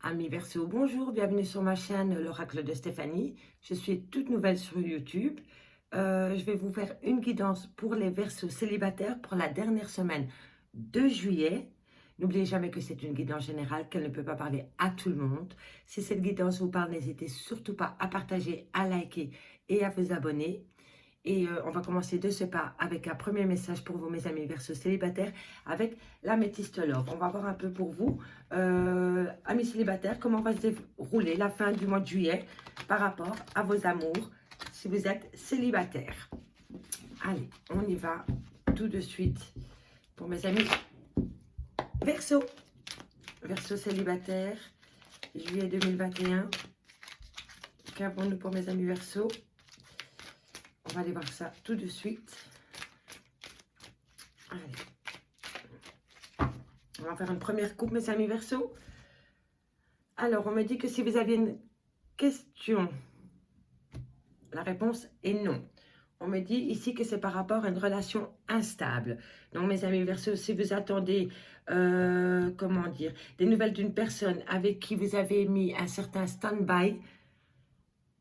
Amis Verseau, bonjour, bienvenue sur ma chaîne l'Oracle de Stéphanie. Je suis toute nouvelle sur YouTube. Je vais vous faire une guidance pour les Verseaux célibataires pour la dernière semaine de juillet. N'oubliez jamais que c'est une guidance générale, qu'elle ne peut pas parler à tout le monde. Si cette guidance vous parle, n'hésitez surtout pas à partager, à liker et à vous abonner. Et on va commencer de ce pas avec un premier message pour vous, mes amis Verseau célibataires, avec l'améthyste love. On va voir un peu pour vous, amis célibataires, comment va se dérouler la fin du mois de juillet par rapport à vos amours, si vous êtes célibataire. Allez, on y va tout de suite pour mes amis Verseau. Verseau célibataire, juillet 2021. Qu'avons-nous pour mes amis Verseau? On va aller voir ça tout de suite. Allez. On va faire une première coupe, mes amis Verseau. Alors, on me dit que si vous aviez une question, la réponse est non. On me dit ici que c'est par rapport à une relation instable. Donc, mes amis Verseau, si vous attendez, comment dire, des nouvelles d'une personne avec qui vous avez mis un certain stand-by,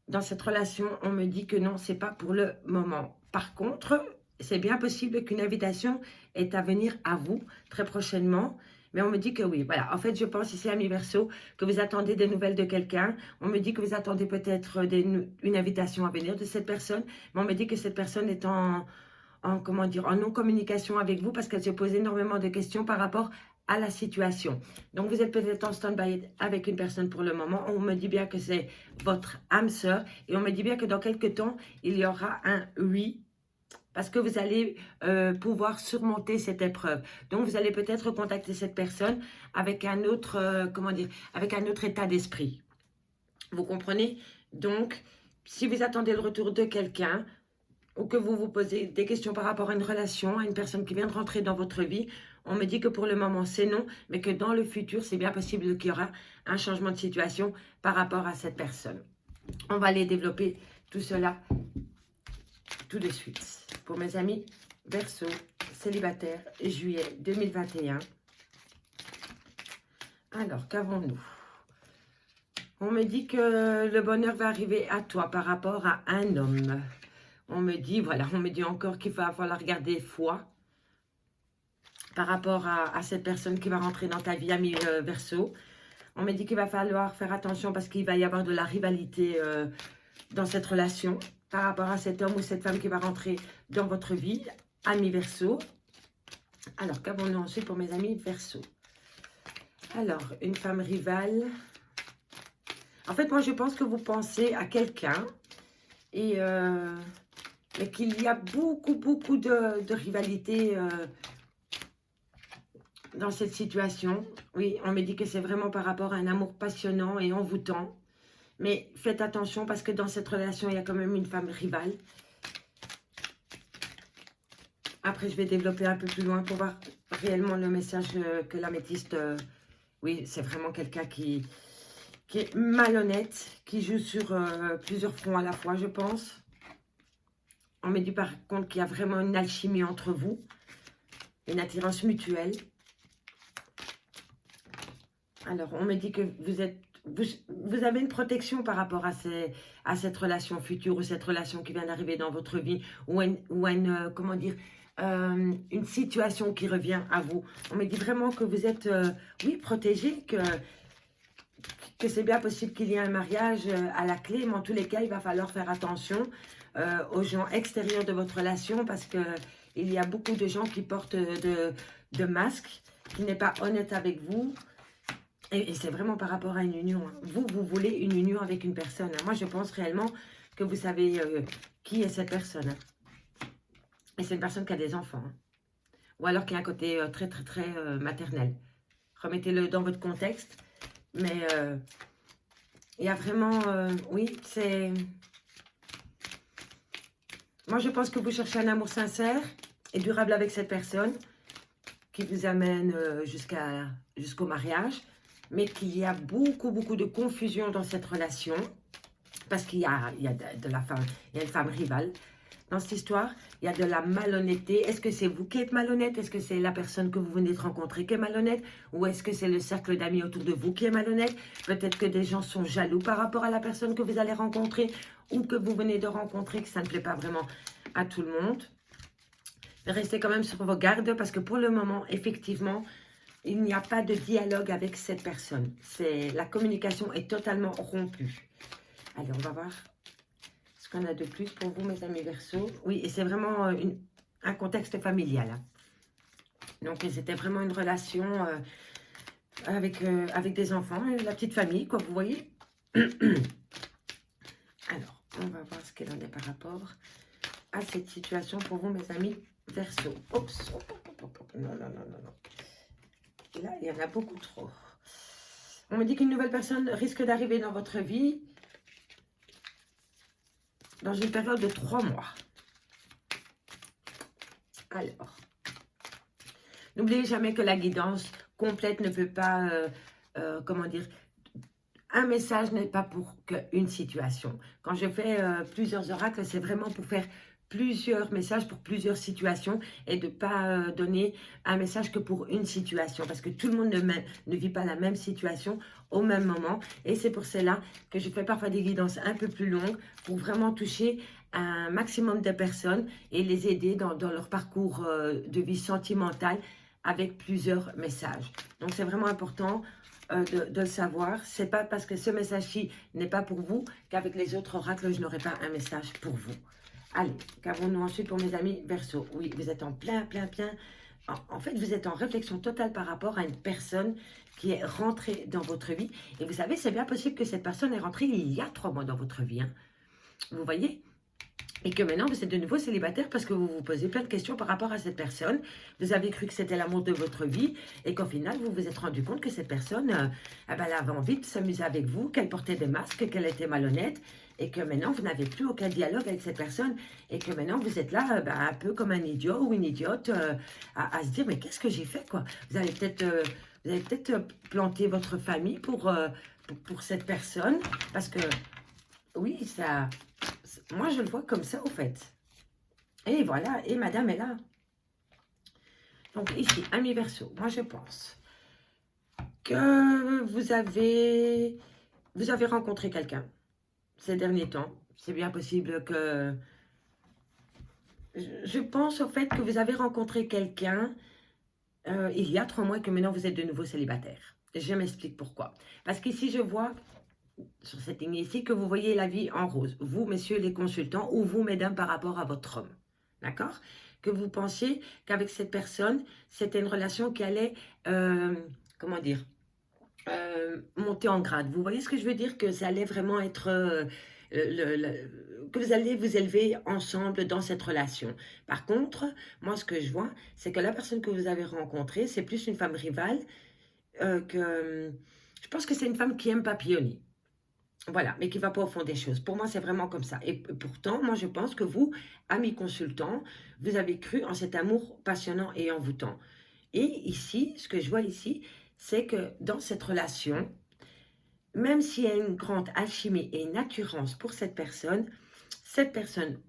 dans cette relation, on me dit que non, c'est pas pour le moment. Par contre, c'est bien possible qu'une invitation est à venir à vous très prochainement. Mais on me dit que oui, voilà. En fait, je pense ici, amis Verseau, que vous attendez des nouvelles de quelqu'un. On me dit que vous attendez peut-être une invitation à venir de cette personne. Mais on me dit que cette personne est comment dire, en non-communication avec vous parce qu'elle se pose énormément de questions par rapport à la situation. Donc, vous êtes peut-être en stand-by avec une personne pour le moment. On me dit bien que c'est votre âme sœur. Et on me dit bien que dans quelques temps, il y aura un oui. Parce que vous allez pouvoir surmonter cette épreuve. Donc, vous allez peut-être contacter cette personne avec un autre, comment dire, avec un autre état d'esprit. Vous comprenez? Donc, si vous attendez le retour de quelqu'un, ou que vous vous posez des questions par rapport à une relation, à une personne qui vient de rentrer dans votre vie, on me dit que pour le moment c'est non, mais que dans le futur, c'est bien possible qu'il y aura un changement de situation par rapport à cette personne. On va aller développer tout cela tout de suite. Pour mes amis Verseau, célibataire, juillet 2021. Alors, qu'avons-nous? On me dit que le bonheur va arriver à toi par rapport à un homme. On me dit, voilà, on me dit encore qu'il va falloir garder foi par rapport à cette personne qui va rentrer dans ta vie, ami Verseau. On me dit qu'il va falloir faire attention parce qu'il va y avoir de la rivalité dans cette relation par rapport à cet homme ou cette femme qui va rentrer dans votre vie, ami Verseau. Alors, qu'avons-nous ensuite pour mes amis Verseau? Alors, une femme rivale. En fait, moi, je pense que vous pensez à quelqu'un et qu'il y a beaucoup de rivalité dans cette situation. Oui, on me dit que c'est vraiment par rapport à un amour passionnant et envoûtant. Mais faites attention parce que dans cette relation, il y a quand même une femme rivale. Après, je vais développer un peu plus loin pour voir réellement le message que l'améthyste... oui, c'est vraiment quelqu'un qui est malhonnête, qui joue sur plusieurs fronts à la fois, je pense. On me dit par contre qu'il y a vraiment une alchimie entre vous, une attirance mutuelle. Alors, on me dit que vous avez une protection par rapport à cette relation future ou cette relation qui vient d'arriver dans votre vie ou comment dire, une situation qui revient à vous. On me dit vraiment que vous êtes, oui, protégé, que c'est bien possible qu'il y ait un mariage à la clé, mais en tous les cas, il va falloir faire attention aux gens extérieurs de votre relation parce qu'il y a beaucoup de gens qui portent de masques, qui n'est pas honnête avec vous. Et c'est vraiment par rapport à une union. Hein. Vous voulez une union avec une personne. Hein. Moi, je pense réellement que vous savez qui est cette personne. Hein. Et c'est une personne qui a des enfants. Hein. Ou alors qui a un côté très maternel. Remettez-le dans votre contexte. Mais il y a vraiment... oui, c'est... Moi, je pense que vous cherchez un amour sincère et durable avec cette personne qui vous amène jusqu'au mariage. Mais qu'il y a beaucoup de confusion dans cette relation, parce qu'il y a une femme rivale, Dans cette histoire, il y a de la malhonnêteté. Est-ce que c'est vous qui êtes malhonnête? Est-ce que c'est la personne que vous venez de rencontrer qui est malhonnête? Ou est-ce que c'est le cercle d'amis autour de vous qui est malhonnête? Peut-être que des gens sont jaloux par rapport à la personne que vous allez rencontrer ou que vous venez de rencontrer, que ça ne plaît pas vraiment à tout le monde. Restez quand même sur vos gardes parce que pour le moment, effectivement, il n'y a pas de dialogue avec cette personne. La communication est totalement rompue. Allez, on va voir ce qu'on a de plus pour vous, mes amis Verseaux. Oui, et c'est vraiment un contexte familial. Hein. Donc, c'était vraiment une relation avec des enfants, la petite famille, quoi, vous voyez. Alors, on va voir ce qu'elle en est par rapport à cette situation pour vous, mes amis Verseaux. Oups, non, non, non, non, non. Là, il y en a beaucoup trop. On me dit qu'une nouvelle personne risque d'arriver dans votre vie dans une période de 3 mois. Alors, n'oubliez jamais que la guidance complète ne peut pas, comment dire, un message n'est pas pour qu'une situation. Quand je fais plusieurs oracles, c'est vraiment pour faire plusieurs messages pour plusieurs situations et de ne pas donner un message que pour une situation parce que tout le monde ne vit pas la même situation au même moment et c'est pour cela que je fais parfois des guidances un peu plus longues pour vraiment toucher un maximum de personnes et les aider dans leur parcours de vie sentimentale avec plusieurs messages. Donc c'est vraiment important de le savoir. C'est pas parce que ce message-ci n'est pas pour vous qu'avec les autres oracles, je n'aurai pas un message pour vous. Allez, qu'avons-nous ensuite pour mes amis Verseau? Oui, vous êtes en plein. En fait, vous êtes en réflexion totale par rapport à une personne qui est rentrée dans votre vie. Et vous savez, c'est bien possible que cette personne est rentrée il y a 3 mois dans votre vie. Hein. Vous voyez? Et que maintenant, vous êtes de nouveau célibataire parce que vous vous posez plein de questions par rapport à cette personne. Vous avez cru que c'était l'amour de votre vie et qu'au final, vous vous êtes rendu compte que cette personne, elle avait envie de s'amuser avec vous, qu'elle portait des masques, qu'elle était malhonnête et que maintenant, vous n'avez plus aucun dialogue avec cette personne et que maintenant, vous êtes là un peu comme un idiot ou une idiote à se dire, mais qu'est-ce que j'ai fait quoi? Vous allez peut-être planter votre famille pour cette personne parce que, oui, ça... Moi, je le vois comme ça, au fait. Et voilà, et madame est là. Donc, ici, ami Verseau, moi, je pense que vous avez rencontré quelqu'un ces derniers temps. C'est bien possible que... Je pense, au fait, que vous avez rencontré quelqu'un il y a 3 mois et que maintenant, vous êtes de nouveau célibataire. Je m'explique pourquoi. Parce qu'ici, je vois... sur cette ligne ici, que vous voyez la vie en rose. Vous, messieurs les consultants, ou vous, mesdames, par rapport à votre homme. D'accord? Que vous pensiez qu'avec cette personne, c'était une relation qui allait, comment dire, monter en grade. Vous voyez ce que je veux dire? Que ça allait vraiment être... que vous allez vous élever ensemble dans cette relation. Par contre, moi, ce que je vois, c'est que la personne que vous avez rencontrée, c'est plus une femme rivale que... Je pense que c'est une femme qui aime papillonner. Voilà, mais qui ne va pas au fond des choses. Pour moi, c'est vraiment comme ça. Et pourtant, moi, je pense que vous, amis consultants, vous avez cru en cet amour passionnant et envoûtant. Et ici, ce que je vois ici, c'est que dans cette relation, même s'il y a une grande alchimie et une assurance pour cette personne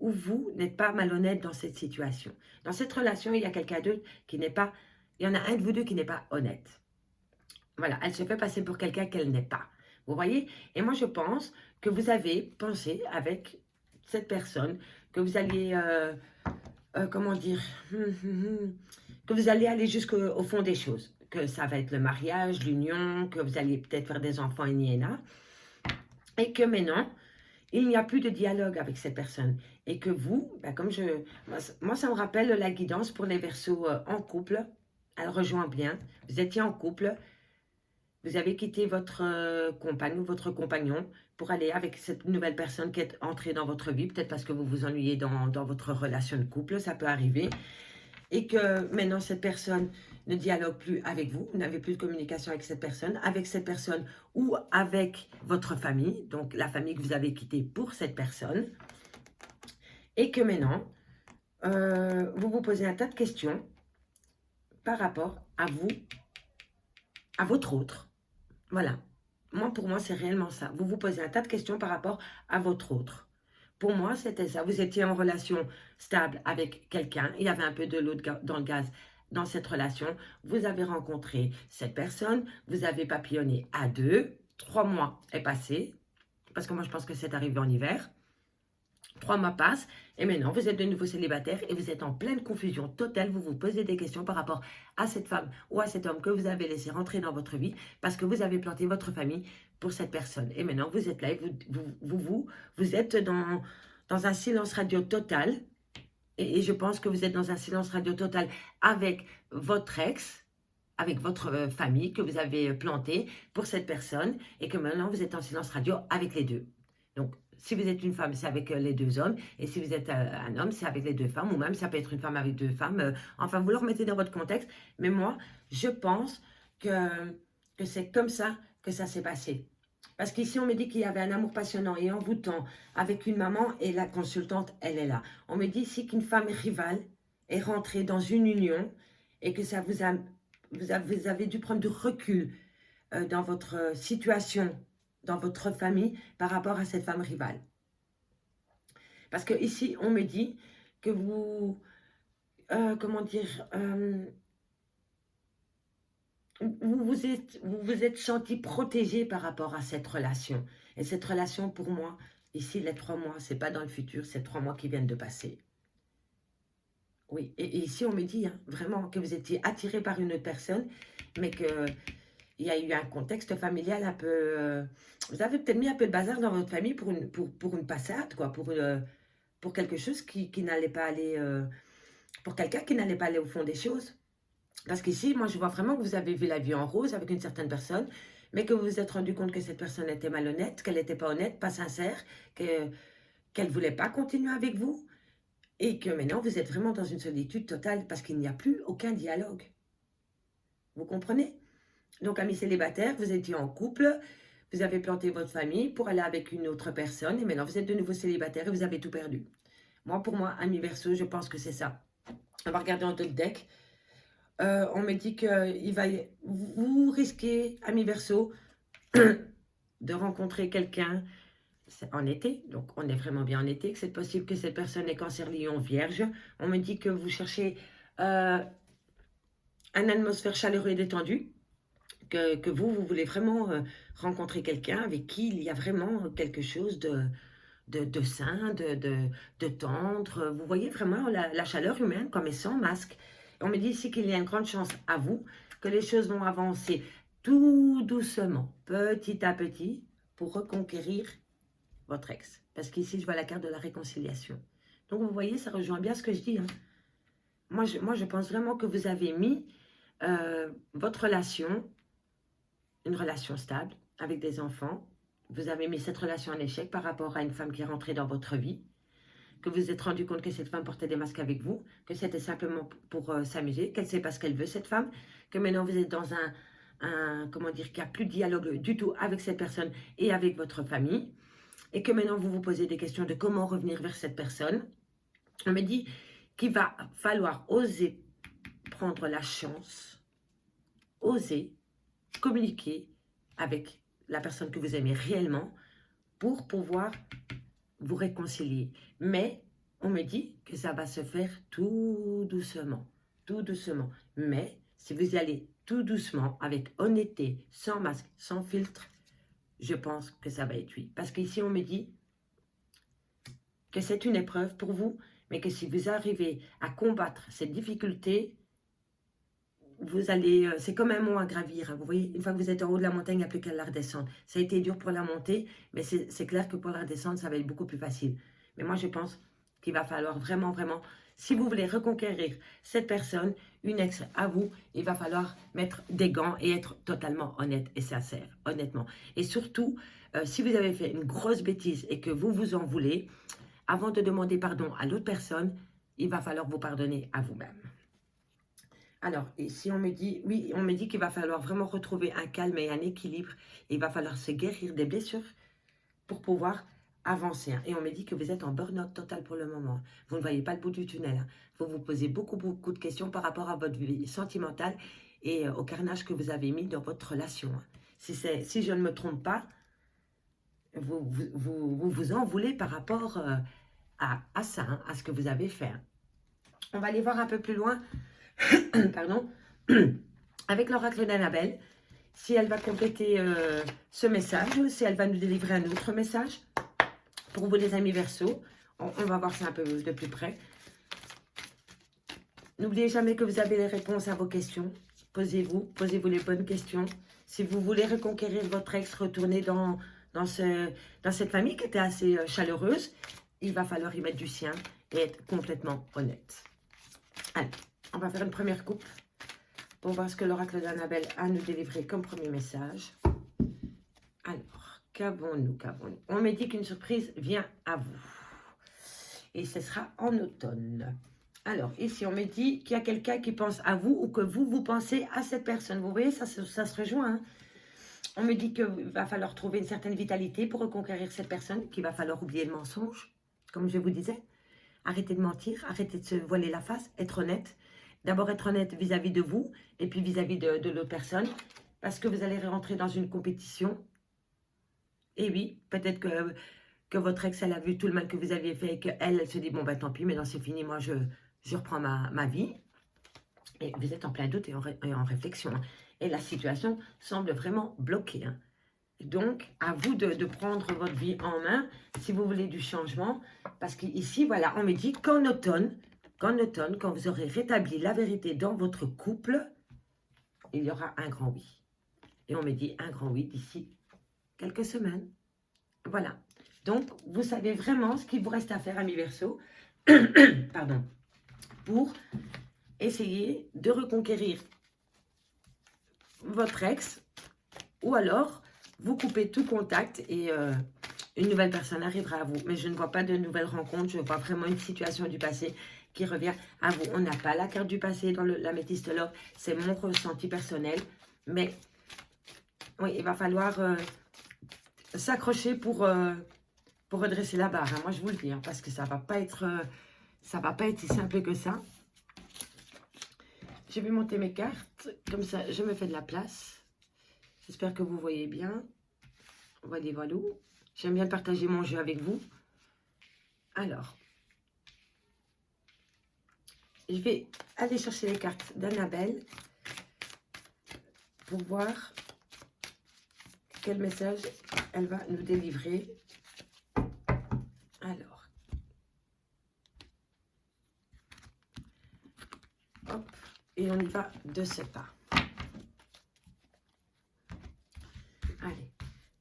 ou vous n'êtes pas malhonnête dans cette situation. Dans cette relation, il y a quelqu'un d'autre qui n'est pas... Il y en a un de vous deux qui n'est pas honnête. Voilà, elle se fait passer pour quelqu'un qu'elle n'est pas. Vous voyez? Et moi, je pense que vous avez pensé avec cette personne que vous alliez, comment dire, que vous allez aller jusqu'au fond des choses. Que ça va être le mariage, l'union, que vous allez peut-être faire des enfants et ni et na. Et que maintenant, il n'y a plus de dialogue avec cette personne. Et que vous, ben comme moi, ça me rappelle la guidance pour les Verseaux en couple. Elle rejoint bien. Vous étiez en couple. Vous avez quitté votre compagne ou votre compagnon pour aller avec cette nouvelle personne qui est entrée dans votre vie, peut-être parce que vous vous ennuyez dans votre relation de couple, ça peut arriver, et que maintenant cette personne ne dialogue plus avec vous, vous n'avez plus de communication avec cette personne ou avec votre famille, donc la famille que vous avez quittée pour cette personne, et que maintenant, vous vous posez un tas de questions par rapport à vous, à votre autre. Voilà. Pour moi, c'est réellement ça. Vous vous posez un tas de questions par rapport à votre autre. Pour moi, c'était ça. Vous étiez en relation stable avec quelqu'un. Il y avait un peu de l'eau dans le gaz dans cette relation. Vous avez rencontré cette personne. Vous avez papillonné à deux. 3 mois est passé. Parce que moi, je pense que c'est arrivé en hiver. 3 mois passent et maintenant vous êtes de nouveau célibataire et vous êtes en pleine confusion totale. Vous vous posez des questions par rapport à cette femme ou à cet homme que vous avez laissé rentrer dans votre vie parce que vous avez planté votre famille pour cette personne. Et maintenant vous êtes là et vous êtes dans un silence radio total. Et je pense que vous êtes dans un silence radio total avec votre ex, avec votre famille que vous avez plantée pour cette personne et que maintenant vous êtes en silence radio avec les deux. Donc, si vous êtes une femme, c'est avec les deux hommes. Et si vous êtes un homme, c'est avec les deux femmes. Ou même, ça peut être une femme avec deux femmes. Enfin, vous le remettez dans votre contexte. Mais moi, je pense que c'est comme ça que ça s'est passé. Parce qu'ici, on me dit qu'il y avait un amour passionnant et envoûtant avec une maman et la consultante, elle est là. On me dit ici qu'une femme rivale est rentrée dans une union et que ça vous avez dû prendre du recul dans votre situation, dans votre famille, par rapport à cette femme rivale. Parce que ici, on me dit que vous, comment dire, vous vous êtes senti protégé par rapport à cette relation. Et cette relation, pour moi, ici, les 3 mois, c'est pas dans le futur, c'est 3 mois qui viennent de passer. Oui, et ici, on me dit vraiment que vous étiez attiré par une autre personne, mais que il y a eu un contexte familial un peu... vous avez peut-être mis un peu de bazar dans votre famille pour une passade, quoi, pour quelque chose qui n'allait pas aller... pour quelqu'un qui n'allait pas aller au fond des choses. Parce qu'ici, moi, je vois vraiment que vous avez vu la vie en rose avec une certaine personne, mais que vous vous êtes rendu compte que cette personne était malhonnête, qu'elle n'était pas honnête, pas sincère, qu'elle ne voulait pas continuer avec vous, et que maintenant, vous êtes vraiment dans une solitude totale parce qu'il n'y a plus aucun dialogue. Vous comprenez? Donc, amis célibataires, vous étiez en couple, vous avez planté votre famille pour aller avec une autre personne, et maintenant, vous êtes de nouveau célibataire et vous avez tout perdu. Moi, pour moi, amis Verseau, je pense que c'est ça. On va regarder en d'autres decks. On me dit que vous risquez, amis Verseau, de rencontrer quelqu'un en été, donc on est vraiment bien en été, que c'est possible que cette personne est cancer, lion, vierge. On me dit que vous cherchez une atmosphère chaleureuse et détendue, que vous voulez vraiment rencontrer quelqu'un avec qui il y a vraiment quelque chose de sain, de tendre. Vous voyez vraiment la chaleur humaine comme est sans masque. On me dit ici qu'il y a une grande chance à vous, que les choses vont avancer tout doucement, petit à petit, pour reconquérir votre ex. Parce qu'ici, je vois la carte de la réconciliation. Donc, vous voyez, ça rejoint bien ce que je dis. Moi, je pense vraiment que vous avez mis votre relation, une relation stable, avec des enfants. Vous avez mis cette relation en échec par rapport à une femme qui est rentrée dans votre vie, que vous vous êtes rendu compte que cette femme portait des masques avec vous, que c'était simplement pour s'amuser, qu'elle sait pas ce qu'elle veut, cette femme, que maintenant vous êtes dans comment dire, qu'il n'y a plus de dialogue du tout avec cette personne et avec votre famille, et que maintenant vous vous posez des questions de comment revenir vers cette personne. On me dit qu'il va falloir oser prendre la chance, oser communiquer avec la personne que vous aimez réellement pour pouvoir vous réconcilier. Mais on me dit que ça va se faire tout doucement, tout doucement. Mais si vous y allez tout doucement, avec honnêteté, sans masque, sans filtre, je pense que ça va être oui. Parce qu'ici, on me dit que c'est une épreuve pour vous, mais que si vous arrivez à combattre cette difficulté, vous allez, c'est comme un mont à gravir. Vous voyez, une fois que vous êtes en haut de la montagne, il n'y a plus qu'à la redescendre. Ça a été dur pour la montée, mais c'est clair que pour la redescendre, ça va être beaucoup plus facile. Mais moi, je pense qu'il va falloir vraiment, vraiment, si vous voulez reconquérir cette personne, une ex à vous, il va falloir mettre des gants et être totalement honnête et sincère, honnêtement. Et surtout, si vous avez fait une grosse bêtise et que vous vous en voulez, avant de demander pardon à l'autre personne, il va falloir vous pardonner à vous-même. Alors, ici, on me dit, oui, on me dit qu'il va falloir vraiment retrouver un calme et un équilibre. Et il va falloir se guérir des blessures pour pouvoir avancer. Et on me dit que vous êtes en burn-out total pour le moment. Vous ne voyez pas le bout du tunnel. Vous vous posez beaucoup, beaucoup de questions par rapport à votre vie sentimentale et au carnage que vous avez mis dans votre relation. Si je ne me trompe pas, vous en voulez par rapport à ça, hein, à ce que vous avez fait. On va aller voir un peu plus loin, pardon, avec l'oracle d'Annabelle, si elle va compléter ce message, ou si elle va nous délivrer un autre message. Pour vous les amis Verseau, on va voir ça un peu de plus près. N'oubliez jamais que vous avez les réponses à vos questions. Posez-vous les bonnes questions. Si vous voulez reconquérir votre ex, retourner dans cette famille qui était assez chaleureuse, il va falloir y mettre du sien et être complètement honnête. Allez, on va faire une première coupe pour voir ce que l'oracle d'Annabelle a à nous délivrer comme premier message. Alors, qu'avons-nous? On me dit qu'une surprise vient à vous. Et ce sera en automne. Alors, ici, on me dit qu'il y a quelqu'un qui pense à vous ou que vous pensez à cette personne. Vous voyez, ça se rejoint. Hein? On me dit qu'il va falloir trouver une certaine vitalité pour reconquérir cette personne, qu'il va falloir oublier le mensonge, comme je vous disais. Arrêtez de mentir, arrêtez de se voiler la face, être honnête. D'abord, être honnête vis-à-vis de vous et puis vis-à-vis de l'autre personne, parce que vous allez rentrer dans une compétition. Et oui, peut-être que votre ex, elle a vu tout le mal que vous aviez fait et qu'elle, elle se dit, bon, ben tant pis, maintenant c'est fini, moi, je reprends ma vie. Et vous êtes en plein doute et en réflexion. Hein. Et la situation semble vraiment bloquée. Hein. Donc, à vous de prendre votre vie en main si vous voulez du changement. Parce qu'ici, voilà, on me dit qu'en automne, quand vous aurez rétabli la vérité dans votre couple, il y aura un grand oui. Et on me dit un grand oui d'ici quelques semaines. Voilà. Donc, vous savez vraiment ce qu'il vous reste à faire, amis Verseau. Pardon. Pour essayer de reconquérir votre ex. Ou alors, vous coupez tout contact et une nouvelle personne arrivera à vous. Mais je ne vois pas de nouvelles rencontres. Je vois vraiment une situation du passé qui revient à vous. On n'a pas la carte du passé dans l'améthyste love. C'est mon ressenti personnel. Mais oui, il va falloir s'accrocher pour redresser la barre. Hein. Moi, je vous le dis. Hein, parce que ça ne va pas être si simple que ça. Je vais monter mes cartes. Comme ça, je me fais de la place. J'espère que vous voyez bien. Voilà, voilà. J'aime bien partager mon jeu avec vous. Alors, je vais aller chercher les cartes d'Annabelle pour voir quel message elle va nous délivrer. Alors, hop, et on y va de ce pas. Allez,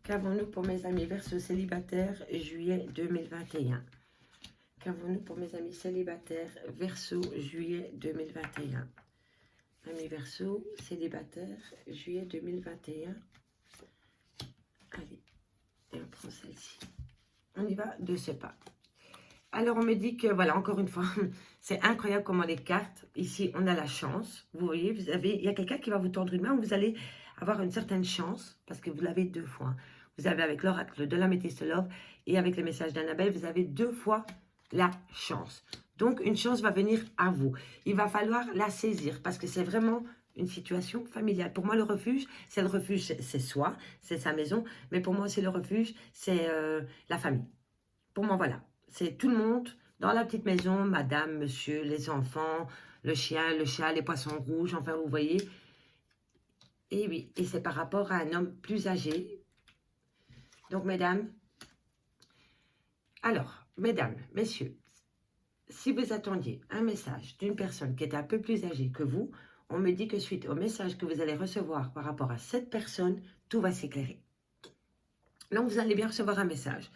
qu'avons-nous pour mes amis Verseau célibataires, juillet 2021? Qu'avons-nous pour mes amis célibataires, Verseau, juillet 2021? Amis Verseau, célibataire, juillet 2021. Allez, et on prend celle-ci. On y va de ce pas. Alors, on me dit que, voilà, encore une fois, c'est incroyable comment les cartes, ici, on a la chance. Vous voyez, il y a quelqu'un qui va vous tendre une main où vous allez avoir une certaine chance, parce que vous l'avez 2 fois. Vous avez avec l'oracle de l'améthyste love et avec les messages d'Annabelle, vous avez 2 fois la chance. Donc, une chance va venir à vous. Il va falloir la saisir, parce que c'est vraiment une situation familiale. Pour moi, le refuge, c'est soi, c'est sa maison, mais pour moi, c'est le refuge, c'est la famille. Pour moi, voilà. C'est tout le monde dans la petite maison, madame, monsieur, les enfants, le chien, le chat, les poissons rouges, enfin, vous voyez. Et oui, et c'est par rapport à un homme plus âgé. Donc, mesdames, alors, mesdames, messieurs, si vous attendiez un message d'une personne qui est un peu plus âgée que vous, on me dit que suite au message que vous allez recevoir par rapport à cette personne, tout va s'éclairer. Donc, vous allez bien recevoir un message.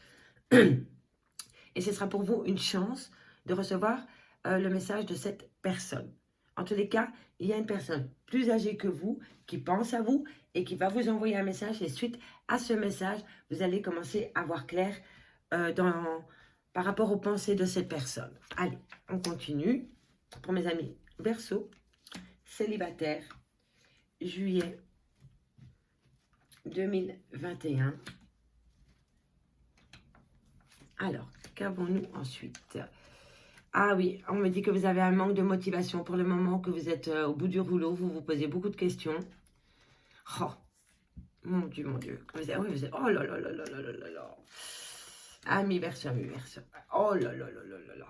Et ce sera pour vous une chance de recevoir le message de cette personne. En tous les cas, il y a une personne plus âgée que vous qui pense à vous et qui va vous envoyer un message. Et suite à ce message, vous allez commencer à voir clair par rapport aux pensées de cette personne. Allez, on continue. Pour mes amis Verseau, célibataire, juillet 2021. Alors, qu'avons-nous ensuite? Ah oui, on me dit que vous avez un manque de motivation pour le moment, que vous êtes au bout du rouleau, vous vous posez beaucoup de questions. Oh, Mon Dieu, mon Dieu. Oui, vous êtes, oh là là là là là là là là. Ami Verseau, ami Verseau. Oh là là là là là là.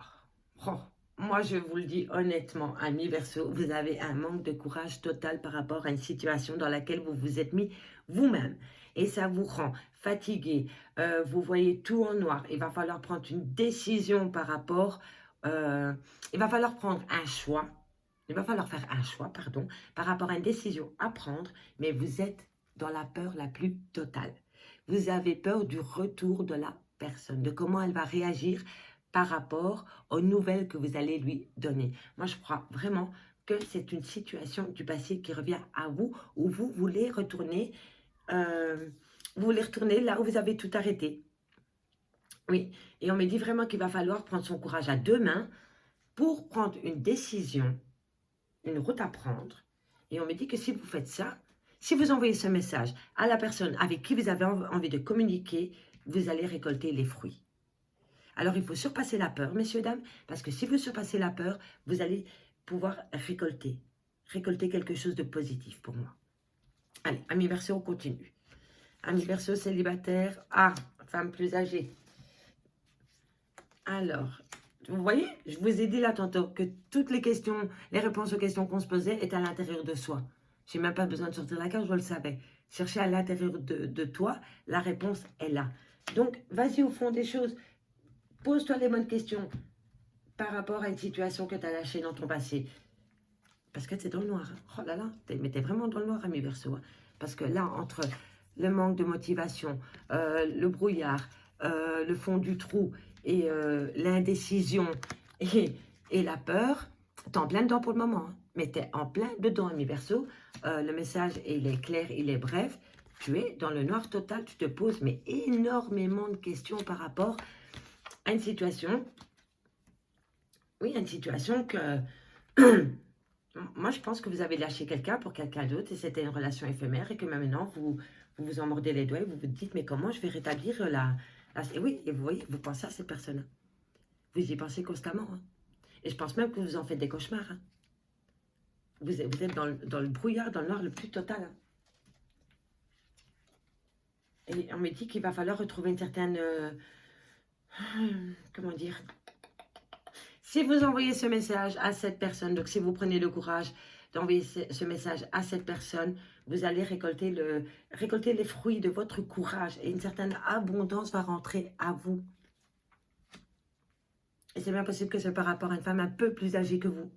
Oh. Moi, je vous le dis honnêtement, ami Verseau, vous avez un manque de courage total par rapport à une situation dans laquelle vous vous êtes mis vous-même. Et ça vous rend fatigué. Vous voyez tout en noir. Il va falloir prendre une décision par rapport... il va falloir prendre un choix. Il va falloir faire un choix, pardon, par rapport à une décision à prendre. Mais vous êtes dans la peur la plus totale. Vous avez peur du retour de la personne, de comment elle va réagir par rapport aux nouvelles que vous allez lui donner. Moi, je crois vraiment que c'est une situation du passé qui revient à vous, où vous voulez retourner là où vous avez tout arrêté. Oui, et on me dit vraiment qu'il va falloir prendre son courage à deux mains pour prendre une décision, une route à prendre. Et on me dit que si vous faites ça, si vous envoyez ce message à la personne avec qui vous avez envie de communiquer, vous allez récolter les fruits. Alors, il faut surpasser la peur, messieurs, dames, parce que si vous surpassez la peur, vous allez pouvoir récolter quelque chose de positif pour moi. Allez, ami Verseau, on continue. Ami Verseau, célibataire, femme plus âgée. Alors, vous voyez, je vous ai dit là tantôt que toutes les questions, les réponses aux questions qu'on se posait étaient à l'intérieur de soi. Je n'ai même pas besoin de sortir la carte, je le savais. Chercher à l'intérieur de toi, la réponse est là. Donc, vas-y au fond des choses. Pose-toi les bonnes questions par rapport à une situation que tu as lâchée dans ton passé. Parce que c'est dans le noir. Oh là là, mais t'es vraiment dans le noir, ami Verseau. Parce que là, entre le manque de motivation, le brouillard, le fond du trou et l'indécision et la peur, t'es en plein dedans pour le moment. Hein. Mais t'es en plein dedans, ami Verseau. Le message, il est clair, il est bref. Tu es dans le noir total. Tu te poses mais énormément de questions par rapport à une situation. Oui, une situation que... Moi, je pense que vous avez lâché quelqu'un pour quelqu'un d'autre et c'était une relation éphémère et que maintenant, vous en mordez les doigts et vous vous dites, mais comment je vais rétablir Et oui, et vous voyez, vous pensez à cette personne-là. Vous y pensez constamment. Hein. Et je pense même que vous en faites des cauchemars. Hein. Vous êtes dans le brouillard, dans le noir le plus total. Hein. Et on me dit qu'il va falloir retrouver une certaine... comment dire? Si vous envoyez ce message à cette personne, donc si vous prenez le courage d'envoyer ce message à cette personne, vous allez récolter les fruits de votre courage et une certaine abondance va rentrer à vous. Et c'est bien possible que c'est par rapport à une femme un peu plus âgée que vous.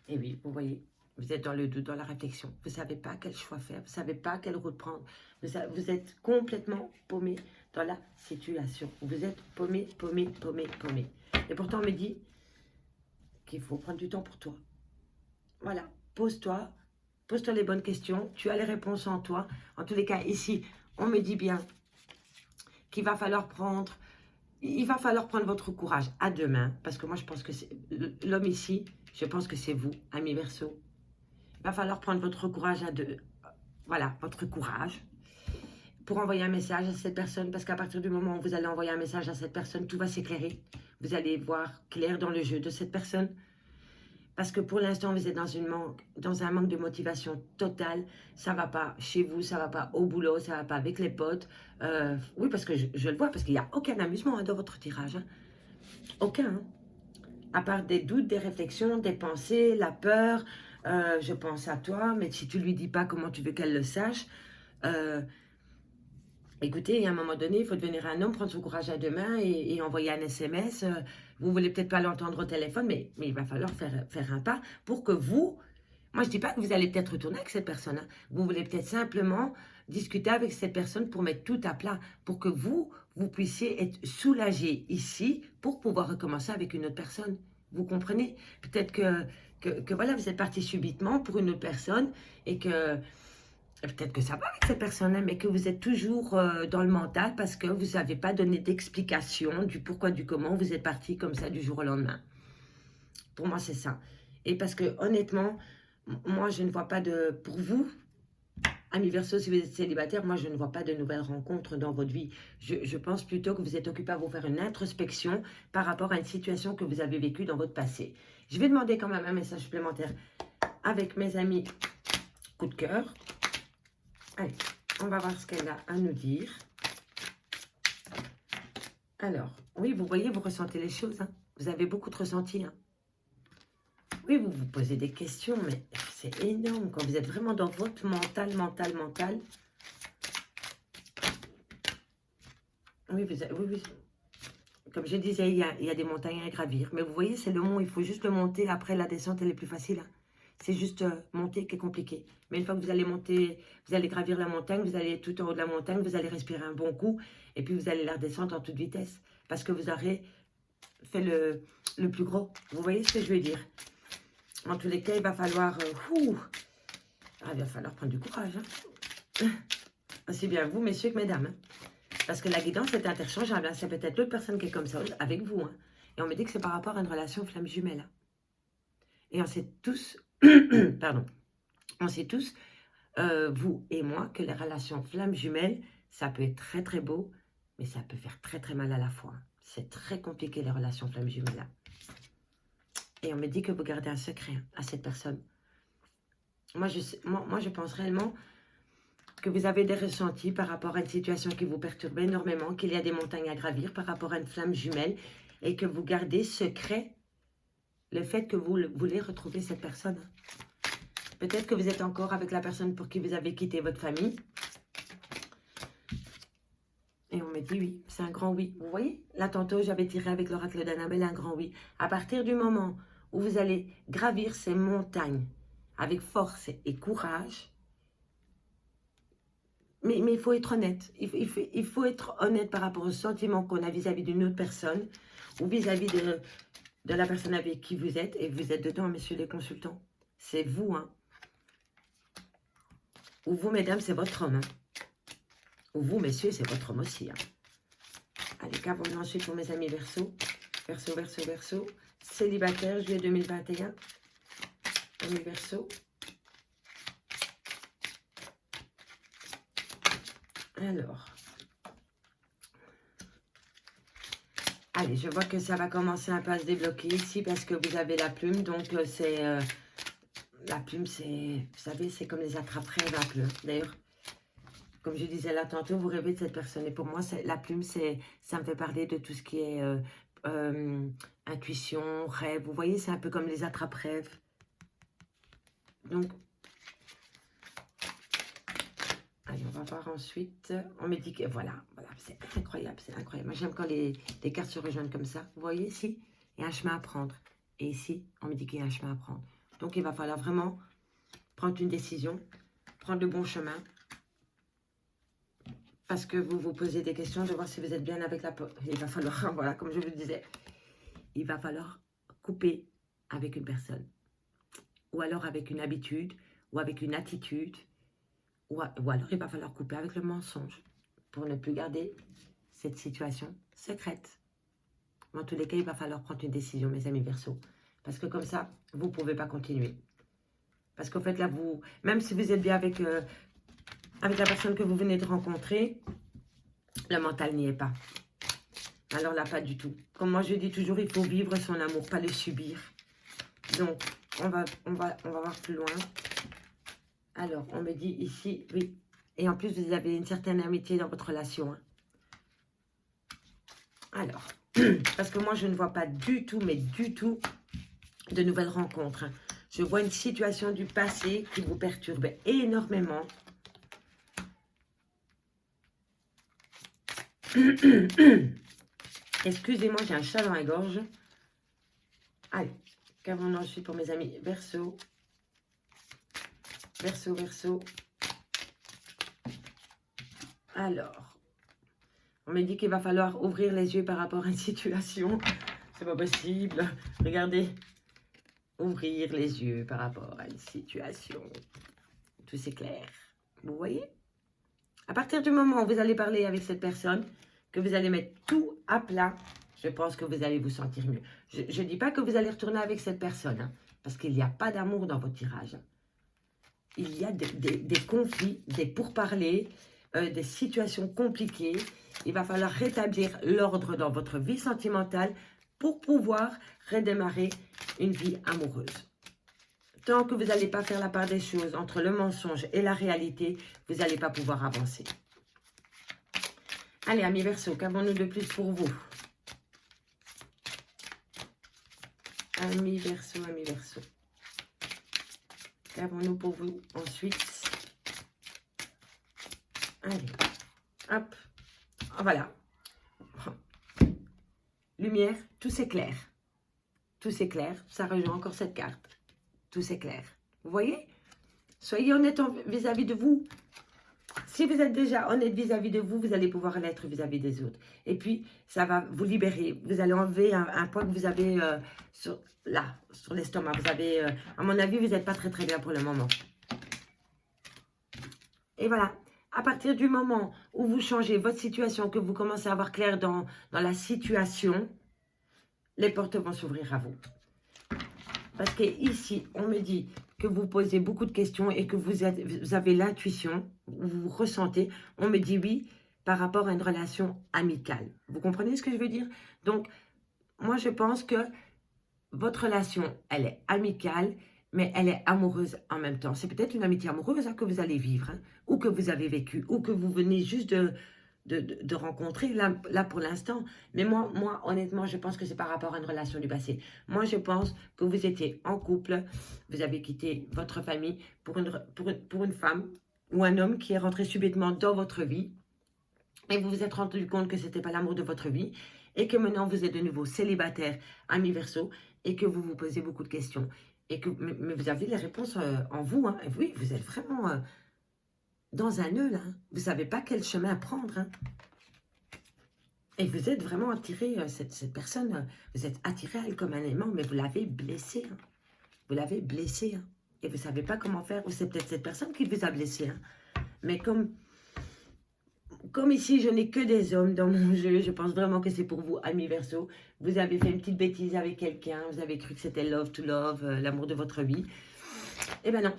Et oui, vous voyez, vous êtes dans le doute, dans la réflexion. Vous ne savez pas quel choix faire, vous ne savez pas quelle route prendre. Vous êtes complètement paumé dans la situation. Vous êtes paumé, paumé, paumé, paumé. Et pourtant, on me dit qu'il faut prendre du temps pour toi. Voilà, pose-toi les bonnes questions. Tu as les réponses en toi. En tous les cas, ici, on me dit bien qu'il va falloir prendre... Il va falloir prendre votre courage à deux mains. Parce que moi, je pense que c'est... L'homme ici, je pense que c'est vous, ami Verseau. Il va falloir prendre votre courage à deux... Voilà, votre courage. Pour envoyer un message à cette personne. Parce qu'à partir du moment où vous allez envoyer un message à cette personne, tout va s'éclairer. Vous allez voir clair dans le jeu de cette personne. Parce que pour l'instant, vous êtes dans un manque de motivation totale. Ça ne va pas chez vous, ça ne va pas au boulot, ça ne va pas avec les potes. Oui, parce que je le vois, parce qu'il n'y a aucun amusement dans votre tirage. Hein. Aucun. Hein. À part des doutes, des réflexions, des pensées, la peur. Je pense à toi, mais si tu ne lui dis pas, comment tu veux qu'elle le sache Écoutez, à un moment donné, il faut devenir un homme, prendre son courage à deux mains et envoyer un SMS. Vous ne voulez peut-être pas l'entendre au téléphone, mais il va falloir faire un pas pour que vous... Moi, je ne dis pas que vous allez peut-être retourner avec cette personne. Hein. Vous voulez peut-être simplement discuter avec cette personne pour mettre tout à plat, pour que vous puissiez être soulagé ici pour pouvoir recommencer avec une autre personne. Vous comprenez? Peut-être que voilà, vous êtes parti subitement pour une autre personne et que... Peut-être que ça va avec cette personne-là, mais que vous êtes toujours dans le mental parce que vous n'avez pas donné d'explication du pourquoi, du comment vous êtes parti comme ça du jour au lendemain. Pour moi, c'est ça. Et parce que honnêtement, moi, je ne vois pas de... Pour vous, ami Verseau, si vous êtes célibataire, moi, je ne vois pas de nouvelles rencontres dans votre vie. Je pense plutôt que vous êtes occupé à vous faire une introspection par rapport à une situation que vous avez vécue dans votre passé. Je vais demander quand même un message supplémentaire avec mes amis coup de cœur. Allez, on va voir ce qu'elle a à nous dire. Alors, oui, vous voyez, vous ressentez les choses. Hein. Vous avez beaucoup de ressenti. Hein. Oui, vous vous posez des questions, mais c'est énorme. Quand vous êtes vraiment dans votre mental. Oui, oui. Comme je disais, il y a des montagnes à gravir. Mais vous voyez, c'est le mont, il faut juste le monter. Après, la descente, elle est plus facile. Hein. C'est juste monter qui est compliqué. Mais une fois que vous allez monter, vous allez gravir la montagne, vous allez tout en haut de la montagne, vous allez respirer un bon coup. Et puis, vous allez la redescendre en toute vitesse. Parce que vous aurez fait le plus gros. Vous voyez ce que je veux dire? En tous les cas, il va falloir... il va falloir prendre du courage. Hein. Aussi bien vous, messieurs, que mesdames. Hein. Parce que la guidance est interchangeable. Hein. C'est peut-être l'autre personne qui est comme ça avec vous. Hein. Et on me dit que c'est par rapport à une relation flamme jumelle. Hein. Et on sait tous... pardon. On sait tous, vous et moi, que les relations flamme jumelle, ça peut être très très beau, mais ça peut faire très très mal à la fois. C'est très compliqué les relations flamme jumelle. Hein. Et on me dit que vous gardez un secret hein, à cette personne. Moi, je pense réellement que vous avez des ressentis par rapport à une situation qui vous perturbe énormément, qu'il y a des montagnes à gravir par rapport à une flamme jumelle et que vous gardez secret le fait que vous voulez retrouver cette personne. Peut-être que vous êtes encore avec la personne pour qui vous avez quitté votre famille. Et on me dit oui, c'est un grand oui. Vous voyez, là tantôt j'avais tiré avec l'oracle d'Annabelle un grand oui. À partir du moment où vous allez gravir ces montagnes avec force et courage, mais il faut être honnête. Il faut être honnête par rapport aux sentiments qu'on a vis-à-vis d'une autre personne ou vis-à-vis de la personne avec qui vous êtes. Et vous êtes dedans, messieurs les consultants. C'est vous, hein. Ou vous, mesdames, c'est votre homme. Hein. Ou vous, messieurs, c'est votre homme aussi. Hein. Allez, qu'avons-nous ensuite pour mes amis Verseau? Verseau. Célibataire, juillet 2021. Amis Verseau. Alors. Allez, je vois que ça va commencer un peu à se débloquer ici parce que vous avez la plume. Donc, c'est... la plume, c'est... Vous savez, c'est comme les attrape-rêves un peu. D'ailleurs, comme je disais là tantôt, vous rêvez de cette personne. Et pour moi, la plume, ça me fait parler de tout ce qui est intuition, rêve. Vous voyez, c'est un peu comme les attrape-rêves. Donc, allez, on va voir ensuite. On me dit que, voilà, c'est incroyable, c'est incroyable. Moi, j'aime quand les cartes se rejoignent comme ça. Vous voyez, ici, il y a un chemin à prendre. Et ici, on me dit qu'il y a un chemin à prendre. Donc, il va falloir vraiment prendre une décision, prendre le bon chemin. Parce que vous vous posez des questions de voir si vous êtes bien avec la... Il va falloir, voilà, comme je vous le disais, il va falloir couper avec une personne. Ou alors avec une habitude, ou avec une attitude. Ou alors il va falloir couper avec le mensonge. Pour ne plus garder cette situation secrète. Dans tous les cas, il va falloir prendre une décision, mes amis Verseau. Parce que comme ça, vous ne pouvez pas continuer. Parce qu'en fait, là, vous... Même si vous êtes bien avec... avec la personne que vous venez de rencontrer, le mental n'y est pas. Alors là, pas du tout. Comme moi, je dis toujours, il faut vivre son amour, pas le subir. Donc, on va voir plus loin. Alors, on me dit ici, oui. Et en plus, vous avez une certaine amitié dans votre relation. Hein. Alors, parce que moi, je ne vois pas du tout, mais du tout, de nouvelles rencontres. Hein. Je vois une situation du passé qui vous perturbe énormément. Excusez-moi, j'ai un chat dans la gorge. Allez, qu'avons-nous ensuite pour mes amis Verseau? Verseau. Alors, on me dit qu'il va falloir ouvrir les yeux par rapport à une situation. C'est pas possible. Regardez. Ouvrir les yeux par rapport à une situation. Tout c'est clair. Vous voyez? À partir du moment où vous allez parler avec cette personne, que vous allez mettre tout à plat, je pense que vous allez vous sentir mieux. Je ne dis pas que vous allez retourner avec cette personne, hein, parce qu'il n'y a pas d'amour dans votre tirage. Il y a des conflits, des pourparlers, des situations compliquées. Il va falloir rétablir l'ordre dans votre vie sentimentale pour pouvoir redémarrer une vie amoureuse. tant que vous n'allez pas faire la part des choses entre le mensonge et la réalité, vous n'allez pas pouvoir avancer. Allez, amis Verseau, qu'avons-nous de plus pour vous? Amis Verseau, amis Verseau. Qu'avons-nous pour vous ensuite? Allez, hop, voilà. Lumière, tout s'éclaire. Tout s'éclaire, ça rejoint encore cette carte. Tout s'éclaire. Vous voyez? Soyez honnête vis-à-vis de vous. Si vous êtes déjà honnête vis-à-vis de vous, vous allez pouvoir l'être vis-à-vis des autres. Et puis, ça va vous libérer. Vous allez enlever un poids que vous avez sur l'estomac. Vous avez, à mon avis, vous n'êtes pas très très bien pour le moment. Et voilà. À partir du moment où vous changez votre situation, que vous commencez à avoir clair dans la situation, les portes vont s'ouvrir à vous. Parce qu'ici, on me dit que vous posez beaucoup de questions et que vous avez l'intuition, vous ressentez. On me dit oui par rapport à une relation amicale. Vous comprenez ce que je veux dire? Donc, moi, je pense que votre relation, elle est amicale, mais elle est amoureuse en même temps. C'est peut-être une amitié amoureuse que vous allez vivre, ou que vous avez vécu, ou que vous venez juste de rencontrer, là pour l'instant. Mais moi, honnêtement, je pense que c'est par rapport à une relation du passé. Moi, je pense que vous étiez en couple, vous avez quitté votre famille pour une femme ou un homme qui est rentré subitement dans votre vie, et vous vous êtes rendu compte que ce n'était pas l'amour de votre vie, et que maintenant vous êtes de nouveau célibataire, ami Verseau, et que vous vous posez beaucoup de questions. Et que, mais vous avez les réponses en vous. Hein. Oui, vous êtes vraiment dans un nœud, là. Vous ne savez pas quel chemin prendre. Hein. Et vous êtes vraiment attiré, cette personne, vous êtes attiré à elle comme un aimant, mais vous l'avez blessé. Hein. Vous l'avez blessé. Hein. Et vous ne savez pas comment faire. Ou c'est peut-être cette personne qui vous a blessé. Hein. Mais comme ici, je n'ai que des hommes dans mon jeu, je pense vraiment que c'est pour vous, amis Verseau. Vous avez fait une petite bêtise avec quelqu'un, vous avez cru que c'était love to love, l'amour de votre vie. Eh bien non,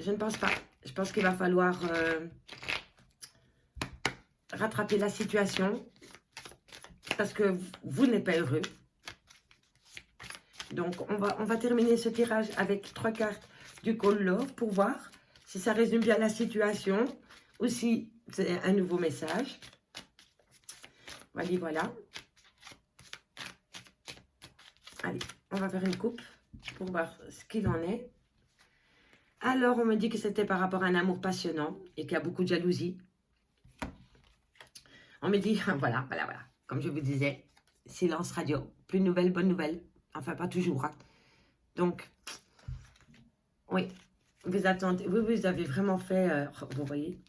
je ne pense pas. Je pense qu'il va falloir rattraper la situation parce que vous n'êtes pas heureux. Donc, on va terminer ce tirage avec 3 cartes du Call Love pour voir si ça résume bien la situation ou si c'est un nouveau message. Voilà. Allez, on va faire une coupe pour voir ce qu'il en est. Alors, on me dit que c'était par rapport à un amour passionnant et qu'il y a beaucoup de jalousie. On me dit, voilà. Comme je vous disais, silence radio. Plus de nouvelles, bonnes nouvelles. Enfin, pas toujours. Hein. Donc, oui, vous attendez. Oui, vous avez vraiment fait... vous voyez,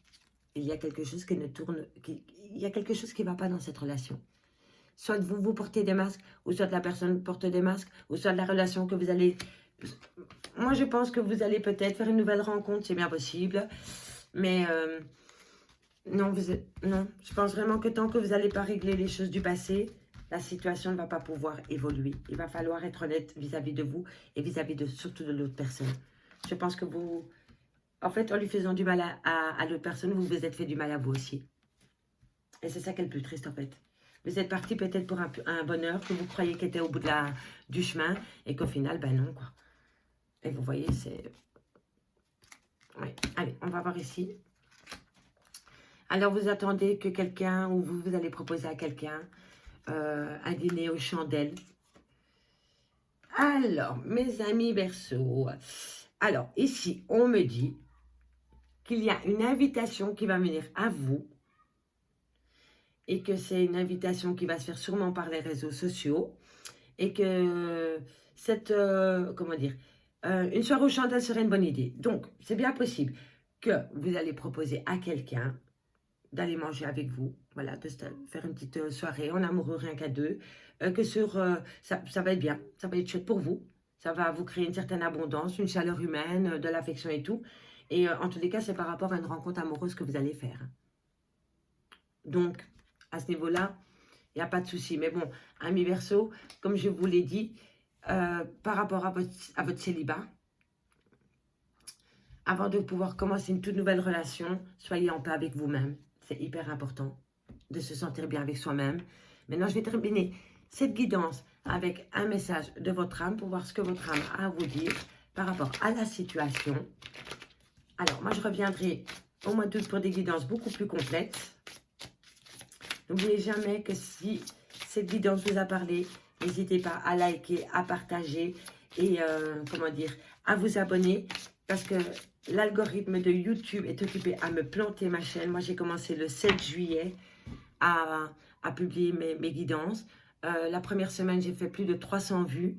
il y a quelque chose qui ne tourne... il y a quelque chose qui ne va pas dans cette relation. Soit vous portez des masques, ou soit la personne porte des masques, ou soit la relation que vous allez... Moi, je pense que vous allez peut-être faire une nouvelle rencontre, c'est bien possible. Mais non, non, je pense vraiment que tant que vous n'allez pas régler les choses du passé, la situation ne va pas pouvoir évoluer. Il va falloir être honnête vis-à-vis de vous et vis-à-vis surtout de l'autre personne. Je pense que vous... En fait, en lui faisant du mal à l'autre personne, vous vous êtes fait du mal à vous aussi. Et c'est ça qui est le plus triste, en fait. Vous êtes parti peut-être pour un bonheur que vous croyez qu'il était au bout du chemin et qu'au final, ben non, quoi. Et vous voyez, c'est... Oui. Allez, on va voir ici. Alors, vous attendez que quelqu'un, ou vous allez proposer à quelqu'un un dîner aux chandelles. Alors, mes amis Verseau. Alors, ici, on me dit qu'il y a une invitation qui va venir à vous et que c'est une invitation qui va se faire sûrement par les réseaux sociaux et que cette, comment dire, une soirée aux chandelles serait une bonne idée. Donc, c'est bien possible que vous allez proposer à quelqu'un d'aller manger avec vous, voilà, de faire une petite soirée en amoureux rien qu'à deux, que ça va être bien, ça va être chouette pour vous, ça va vous créer une certaine abondance, une chaleur humaine, de l'affection et tout, et en tous les cas, c'est par rapport à une rencontre amoureuse que vous allez faire. Donc, à ce niveau-là, il n'y a pas de souci, mais bon, amis Verseau, comme je vous l'ai dit, par rapport à votre célibat, avant de pouvoir commencer une toute nouvelle relation, soyez en paix avec vous-même. C'est hyper important de se sentir bien avec soi-même. Maintenant, je vais terminer cette guidance avec un message de votre âme pour voir ce que votre âme a à vous dire par rapport à la situation. Alors, moi, je reviendrai au mois d'août pour des guidances beaucoup plus complètes. N'oubliez jamais que si cette guidance vous a parlé, n'hésitez pas à liker, à partager et, comment dire, à vous abonner. Parce que l'algorithme de YouTube est occupé à me planter ma chaîne. Moi, j'ai commencé le 7 juillet à publier mes guidances. La première semaine, j'ai fait plus de 300 vues.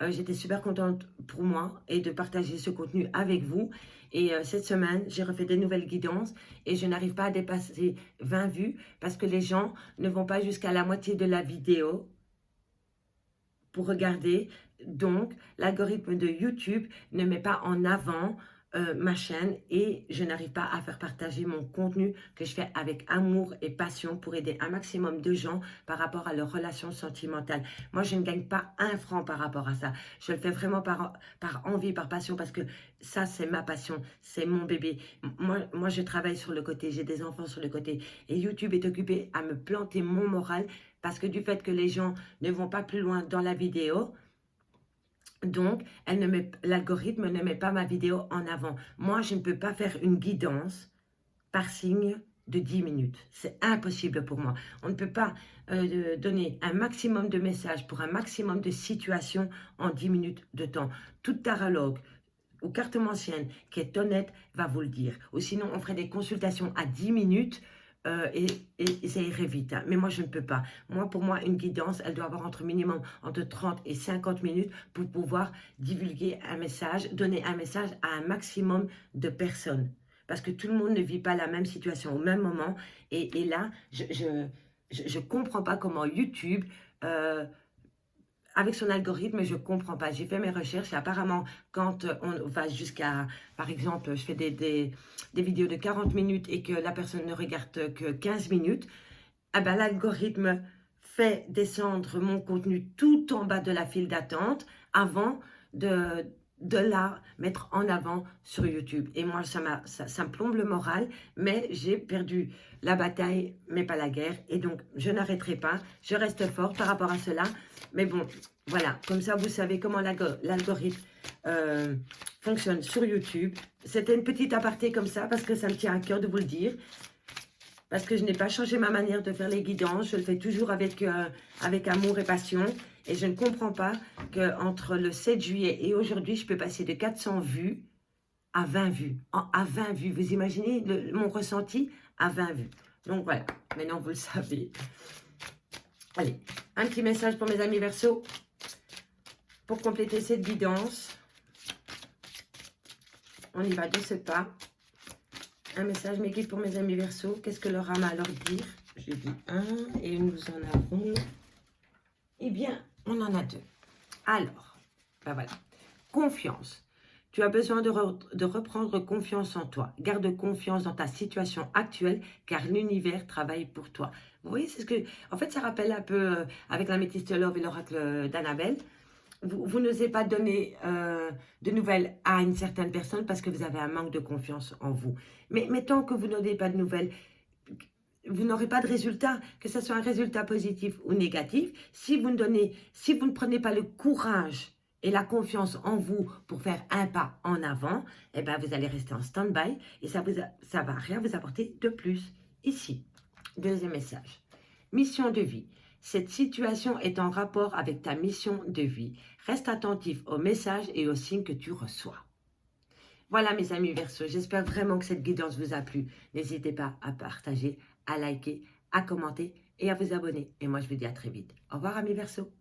J'étais super contente pour moi et de partager ce contenu avec vous. Et cette semaine, j'ai refait des nouvelles guidances et je n'arrive pas à dépasser 20 vues parce que les gens ne vont pas jusqu'à la moitié de la vidéo pour regarder. Donc, l'algorithme de YouTube ne met pas en avant ma chaîne et je n'arrive pas à faire partager mon contenu que je fais avec amour et passion pour aider un maximum de gens par rapport à leurs relations sentimentales. Moi, je ne gagne pas un franc par rapport à ça. Je le fais vraiment par envie, par passion parce que ça, c'est ma passion, c'est mon bébé. Moi, je travaille sur le côté, j'ai des enfants sur le côté et YouTube est occupé à me planter mon moral parce que du fait que les gens ne vont pas plus loin dans la vidéo, donc, l'algorithme ne met pas ma vidéo en avant. Moi, je ne peux pas faire une guidance par signe de 10 minutes. C'est impossible pour moi. On ne peut pas donner un maximum de messages pour un maximum de situations en 10 minutes de temps. Tout tarologue ou cartomancienne qui est honnête va vous le dire. Ou sinon, on ferait des consultations à 10 minutes et ça irait vite. Hein. Mais moi, je ne peux pas. Pour moi, une guidance, elle doit avoir minimum entre 30 et 50 minutes pour pouvoir divulguer un message, donner un message à un maximum de personnes. Parce que tout le monde ne vit pas la même situation au même moment. Et là, je ne comprends pas comment YouTube... avec son algorithme, je ne comprends pas. J'ai fait mes recherches et apparemment, quand on va jusqu'à, par exemple, je fais des vidéos de 40 minutes et que la personne ne regarde que 15 minutes, eh ben, l'algorithme fait descendre mon contenu tout en bas de la file d'attente avant de la mettre en avant sur YouTube. Et moi, ça me plombe le moral, mais j'ai perdu la bataille, mais pas la guerre. Et donc, je n'arrêterai pas. Je reste forte par rapport à cela. Mais bon, voilà. Comme ça, vous savez comment l'algorithme fonctionne sur YouTube. C'était une petite aparté comme ça, parce que ça me tient à cœur de vous le dire. Parce que je n'ai pas changé ma manière de faire les guidances. Je le fais toujours avec amour et passion. Et je ne comprends pas qu'entre le 7 juillet et aujourd'hui, je peux passer de 400 vues à 20 vues. À 20 vues, vous imaginez mon ressenti à 20 vues. Donc voilà, maintenant vous le savez. Allez, un petit message pour mes amis Verseaux. Pour compléter cette guidance, on y va de ce pas. Un message, mes guides pour mes amis Verseaux. Qu'est-ce que leur âme a à leur dire? J'ai dit un et nous en avons... Eh bien, on en a deux. Alors, ben voilà. Confiance. Tu as besoin de reprendre confiance en toi. Garde confiance dans ta situation actuelle, car l'univers travaille pour toi. Vous voyez, c'est ce que... En fait, ça rappelle un peu avec la métisse de Love et l'oracle d'Annabelle. Vous n'osez pas donner de nouvelles à une certaine personne parce que vous avez un manque de confiance en vous. Mais tant que vous ne donnez pas de nouvelles, vous n'aurez pas de résultat, que ce soit un résultat positif ou négatif. Si vous ne prenez pas le courage et la confiance en vous pour faire un pas en avant, eh ben vous allez rester en stand-by et ça va rien vous apporter de plus. Ici, deuxième message. Mission de vie. Cette situation est en rapport avec ta mission de vie. Reste attentif aux messages et aux signes que tu reçois. Voilà mes amis Verseaux, j'espère vraiment que cette guidance vous a plu. N'hésitez pas à partager, à liker, à commenter et à vous abonner. Et moi je vous dis à très vite. Au revoir amis Verseaux.